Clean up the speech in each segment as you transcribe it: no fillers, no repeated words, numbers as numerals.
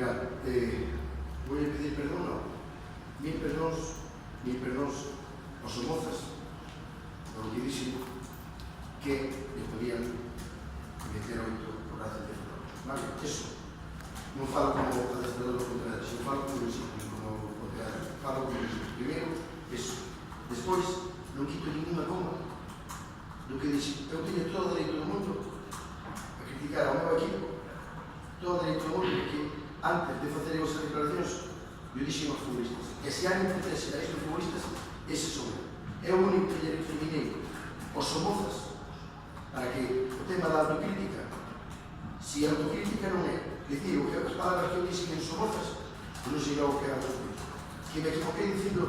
Obrigado. Voy a pedir perdón, no. Mil perdóns aos Somozas por que dixen que me podían meter 8 por gracia de fútbol. Vale, eso. Non falo como adestrador do Pontevedra, sino falo como Pontevedra. Falo como primeiro, eso. Despois, non quito ninguna coma do que dixen. Eu teño todo o dereito do mundo a criticar ao meu equipo, todo o dereito do mundo, porque antes de facer esas declaracións eu dixen aos futbolistas, e se hai interese a estes futbolistas, ese son eu. É o único que lle recriminei aos Somozas para que o tema da autocrítica, se a autocrítica non é dicir o que as palabras que eu dixen en Somozas, non será o que é a autocrítica. Que me equivoquei dicindo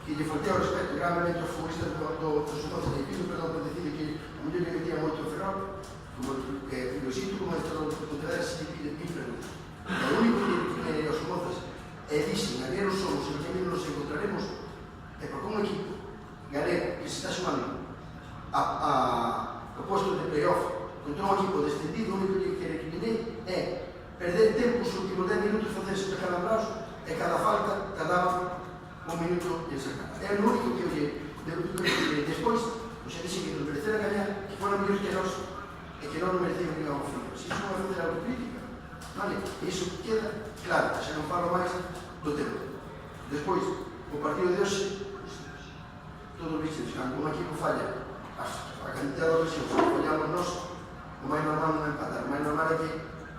que lle faltei ao respeto gravemente aos futbolistas do Somozas, e pido perdón por decir que a mellor me metía moito Ferrol, como lo sinto como estado de Pontevedra, se lle pide mil perdón. O único que lle aos Somozas é dixen, galegos somos, e no camino nos encontraremos, e porque un equipo galego que se está xogando ao posto de playoff contra un equipo descendido, o único que recriminei é perder tempo os últimos 10 minutos facerse calambraos e cada falta tardaba un minuto en sacar. É o único que eu lle despois, o xe dixen que nos merecera gañar, que foran mellores que nós e que non nos merecían que íbamos a facer. Se iso non vai facer autocrítica, vale? E iso queda claro, xa non falo máis do tema. Despois, o partido de hoxe, todos vistes, cando un equipo falla a cantidad de ocasións que fallamos nós, o máis normal non é empatar, o máis normal é que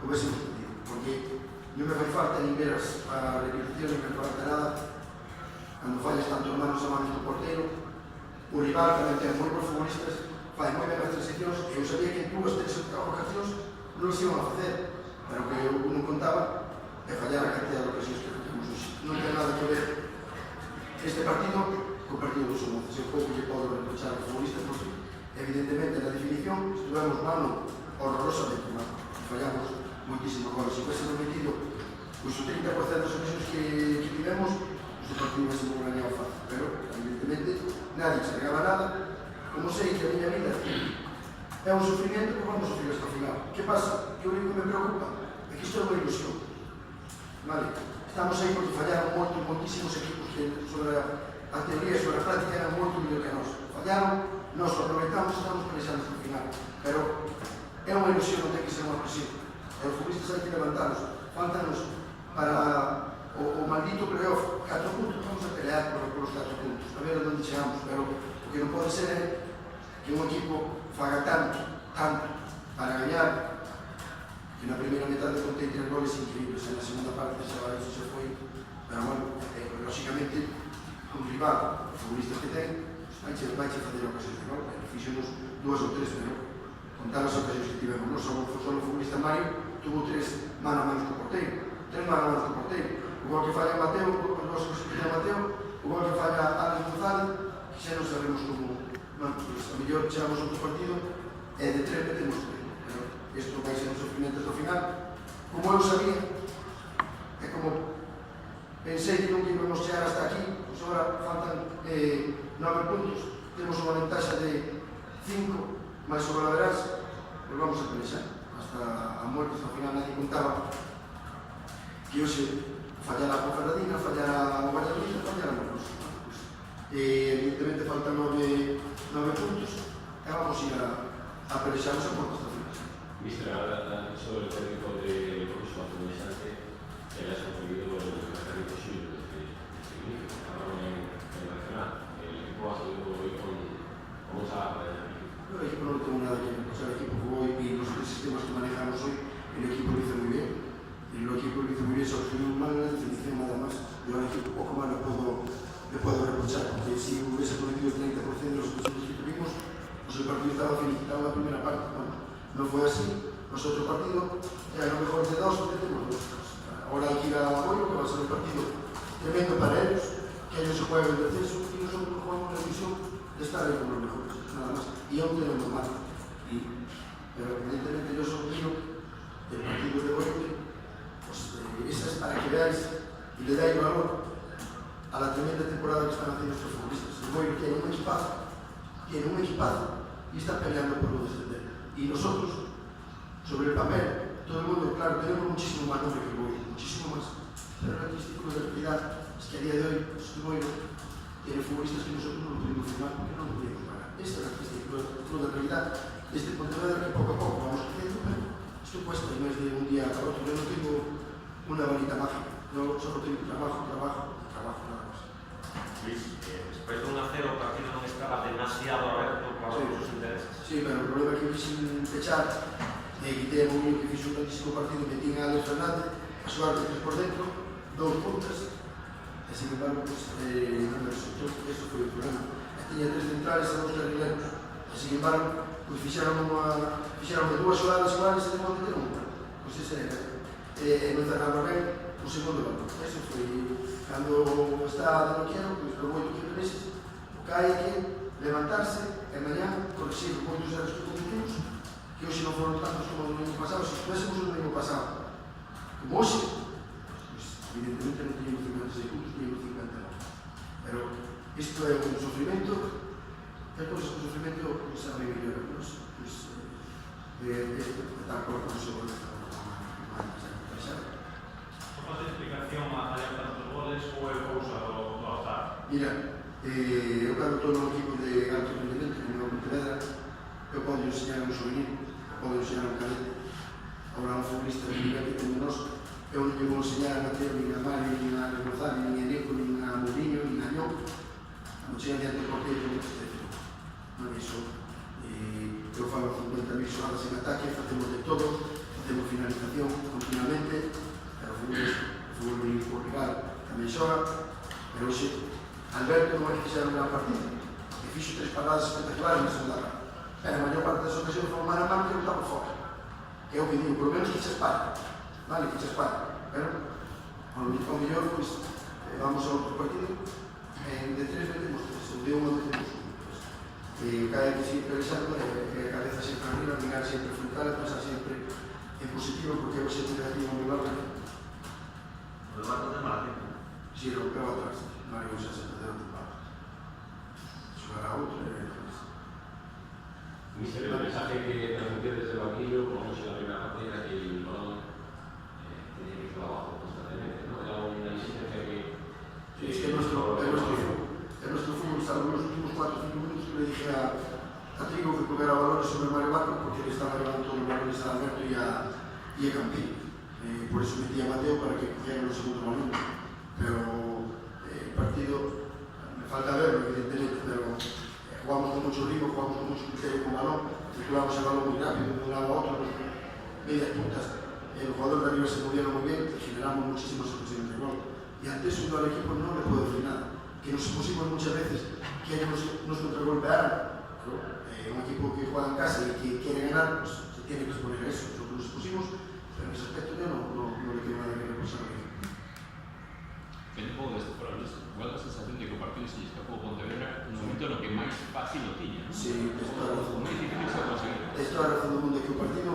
houvésemos partido, porque non me fai falta nin ver a repetición, nin me falta nada cando fallas tanto manos a manos do porteiro. O rival tamén ten moi bons futbolistas, fai moi ben as transicións, e eu sabía que en 2-3 ocasións non os iban a facer, pero o que eu non contaba é fallar a cantidad de ocasións que facemos hoxe. Non ten nada que ver este partido co partido dos Somozas. Eu pouco que podo reprochar aos futbolistas, porque evidentemente na definición estivemos mano horrorosamente mal e fallamos moitísimo goles. Se hubiésemos metido os 30% das ocasións que tivemos, o partido vai ser moi gañado fácil, pero evidentemente nadie se regaba nada. Como sei que a miña vida é un sufrimiento, que vamos a sufrir hasta o final. Que pasa? Que o único que me preocupa é que isto é unha ilusión, vale? Estamos aí porque fallaron moitísimos equipos que sobre a teoría e sobre a práctica eran moito mellor que nós. Fallaron, nós o aproveitamos e estamos pensando hasta o final, pero é unha ilusión, non ten que ser unha presión. E os futbolistas hai que levantarnos, faltanos para o maldito playoff, 4 puntos, vamos a pelear por os 4 puntos, a ver onde chegamos, pero o que non pode ser é que un equipo faga tanto para gañar, que na primeira metade contei 3 goles increíbles, en la segunda parte xa eso se foi, pero bueno, lógicamente un rival, os futbolistas que ten, vai che fazer ocasións de gol, fixemos 2 ou 3, pero contar as ocasións que tivemos, non só o futbolista Mario tuvo 3 mano a mano co porteiro, 3 mano a mano co porteiro. O gol que falla Mateo, os gols que se pide a Mateo, o gol que falla Alex González, que xa non sabemos como. Bueno, pues a mellor chegamos outro partido e de 3 metemos 3. Pero isto vai ser un sufrimento hasta o final. Como eu sabía, e como pensei que non íbamos chegar hasta aquí, pois agora faltan 9 puntos, temos unha ventaxa de 5, máis o Galaverás, pois vamos a pelexar hasta a muerte, hasta o final. Nadie contaba que hoxe fallará a Ponferradina, fallará o Valladolid, fallará o Moros. Evidentemente faltan 9 puntos e vamos a ir a pelexarnos a portas da final. Mister, ahora sobre el técnico de Coruso, hace un instante, él ha conseguido el mejor imposible de ahora en Nacional. El equipo ha salido hoy con mucha batalla. El equipo no tengo nada que ver, o sea, el equipo jugó y los sistemas que manejamos hoy, el equipo lo hizo muy bien. El equipo lo hizo muy bien, solo tuvimos mal en la definición nada más. Yo al equipo poco más le puedo reprochar, porque si hubiese cometido el 30% de los posibles que tuvimos, pues el partido estaba finiquitado en la primera parte. Bueno, no fue así. Nosotros partido, ya a lo mejor de 2 metemos 2. Ahora hay que ir a Apoyo, que va a ser un partido tremendo para ellos, que ellos se juegan el descenso y nosotros jugamos la misión de estar ahí con los mejores, nada más. Y aún tenemos mal. Pero evidentemente yo sonrío del partido de hoy. Esa es para que veáis y le dais valor a la tremenda temporada que están haciendo estos futbolistas. El Boiro tiene un equipazo y está peleando por no descender. Y nosotros, sobre el papel, todo el mundo, claro, tenemos muchísimo más nombre que el Boiro, muchísimo más. Pero la artística de la realidad es que a día de hoy, pues, el Boiro tiene futbolistas que nosotros no pudimos firmar porque no lo pudimos pagar. Esta es la artística de la realidad de este Pontevedra que poco a poco vamos creciendo, pero esto cuesta y no es de un día para otro. Yo no tengo una varita mágica, yo solo tengo trabajo, nada más. Luis, después de 1-0 o partido non estaba demasiado aberto para os seus intereses. Sí, pero o problema é que eu quixen pechar quitei a Mourinho que fixo un grandísimo partido que tinha a Alex Fernández a xogar de 3 por dentro, 2 puntas e sin embargo, pues, non me resultou, eso foi o problema. Tiña 3 centrales e 2 carrileros e sin embargo, pues, fixeron dúas xogadas iguales e de modo que non, pues ese era non cerraba ben o segundo gol. Eso foi cando está de lo quiero, pues, por moito que meses o cae que levantarse e mañá correxir moitos erros que cometimos que hoxe non foron tantos como no ano pasado. Se estuvéssemos no ano pasado como hoxe, pues, evidentemente non teníamos 56 puntos, teníamos 59. Pero isto é un sofrimento, é cousas que o sofrimento pues, a mí mellora, pues, de tal por como se volve a pasar. Por fazer explicación a tantos goles ou é cousa do azar? Mira, eu cando estou no equipo de alto rendimento, como no Pontevedra, eu podo enseñar a un juvenil, podo enseñar a un cadete, ahora un futbolista de nivel que temos nós, eu non lle vou enseñar a Mateo, nin a Mario, nin a Gonzalo, nin a Nico, nin a Mourinho, nin a Ñón, a non chegar diante do porteiro como este técnico. Non é iso. Eu falo 50.000 xogadas en ataque, facemos de todo, facemos finalización continuamente, pero o fútbol rival tamén xoga, pero hoxe Alberto non é que fixera un gran partido, que fixo 3 paradas espectaculares na segunda parte. Pero a maior parte das ocasións foi mano a mano que non está por fora. Que é o que digo, por lo menos que se espalhe. Vale, que se espalhe. Pero, ao mellor, pois, vamos a outro partido, de 3 metemos 3, de 1 metemos 1. Cae que sempre resalto, a cabeza sempre arriba, mirar sempre frontal, pensar sempre en positivo, porque é o sempre negativo no lugar. O debate de Madrid. Si rompeu atrás, Mario xa se perdeu de paz. Xogar a outro e Mister, el mensaje que transmitía desde el banquillo, por lo menos en la primera parte, era que el balón tenía que ir abajo constantemente, ¿no? Era una insistencia que... Sí, es que nuestro fútbol está en los últimos 4 o 5 minutos que le dije a Trigo que cobrara valores sobre Mario Barco porque le estaba llevando todos los balones a Alberto y a Campillo. Por eso metí a Mateo para que cogieran los segundos balones. Pero el partido, me falta verlo evidentemente, pero jugamos con mucho ritmo, jugamos con mucho criterio con balón, circulamos el balón muy rápido de un lado a otro, medias puntas. El jugador de arriba se movieron muy bien, generamos muchísimas ocasiones de gol. Y ante eso yo al equipo no le puedo decir nada. Que nos pusimos muchas veces que ellos nos contragolpearan. Un equipo que juega en casa y que quiere ganar, pues se tiene que exponer a eso. Nosotros nos pusimos, pero en ese aspecto yo no le quiero nada que reposar. Vendo un pouco deste fora, igual a sensación de que o partido se escapou Pontevedra no momento no que máis fácil o tiña, non? Sí, es toda razón. Moi difícil se conseguir. Es toda razón do mundo que o partido,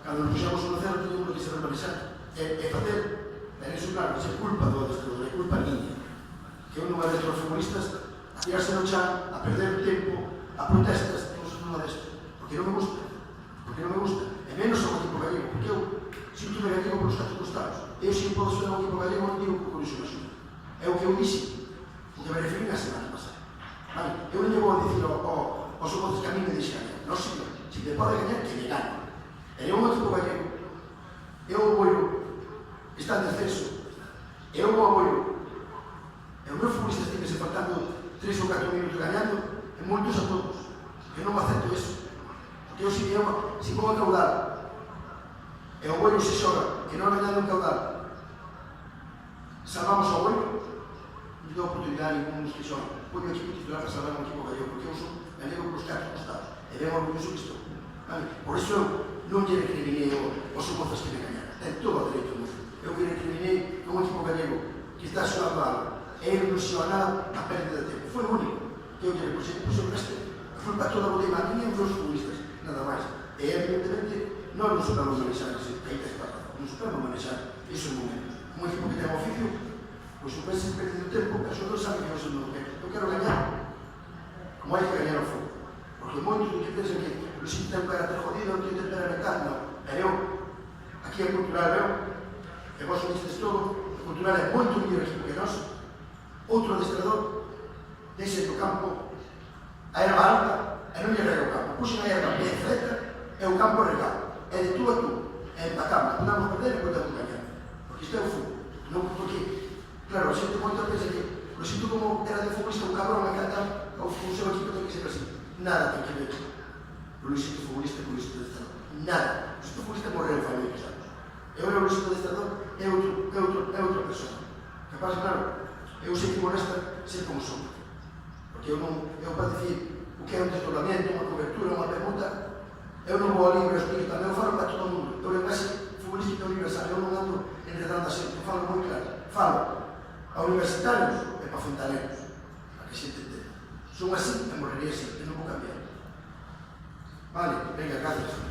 cando nos puxamos 1-0, teníamos que se revisar. E facer, en eso claro, que é culpa do adestrador, é culpa niña. Que eu non adestro aos futbolistas a tirarse no chan, a perder o tempo, a protestas, non adestro. Porque non me gusta. Porque non me gusta. E menos ao equipo gallego, porque eu sinto me gallego polos 4 costados. Eu se podo ser ao equipo gallego non digo por iso me ajuda. É o que eu dixi, o que me referí na semana pasada. Vale? Eu non lle vou a dicir aos outros que a mí me dixan, non señor, se me pode gañar, que me gane. E eu un equipo gallego, eu o Boiro, está en descenso, eu o Boiro, e os meus futbolistas ten que se faltando 3 ou 4 minutos gañando, e moitos a todos. Eu non acepto eso. Porque eu se vou a caudal, e o Boiro se xoga, que non ha gañado un caudal, salvamos ao Boiro, non dou oportunidade a uns que xogan. Pois o equipo titular para salvar un equipo gallego, porque eu son gallego polos 4 costados, e ben orgulloso que estou. Vale? Por iso eu non lle recriminei aos somozas que me gañaron. Ten todo o dereito do mundo. Eu que recriminei a un equipo gallego que está xogando algo, e eu non xoga nada a pérdida de tempo. Foi o único que eu lle repuxei, pois o resto, a culpa toda o tema a mí e os futbolistas, nada máis. E evidentemente, non nos supamos manexar ese país para non supamos manexar esos momentos. Un equipo que ten oficio, pois o pensa en perdido tempo, pero sobre sabe que non se non quero. Eu quero gañar, como hai que gañar o fútbol. Porque moitos que pensan que o Xito ten un carácter jodido, non ten que ter a metal, non. Pero eu aquí é cultural, veo, e vos o dices todo, o cultural é moito mellor equipo que nós, outro adestrador, deixe do campo a erva alta, e non lle rega o campo, puxen a erva ben certa, e o campo regado, e de tú a tú, e empatamos, non vamos perder e podemos gañar, porque isto é o fútbol, non porque, claro, a xente moito pensa que, lo siento como era de futbolista, un cabrón, me encanta, o seu equipo ten que ser así, nada ten que ver, o Luisito futbolista con o Luisito adestrador, nada, o Luisito futbolista morreu fai moitos anos, e o Luisito adestrador é outra persona, que pasa, claro, eu sei que molesta ser como son, porque eu para decir o que é un desdoblamento, unha cobertura, unha permuta, eu non vou ao libro explico tamén, eu falo para todo o mundo, eu lenguaxe futbolística universal, eu non ando enredando a xente, eu falo moi claro, falo a universitarios e para fontaneros, para que xente entenda. Son así e morrería así, e non vou cambiar. Vale, venga, gracias.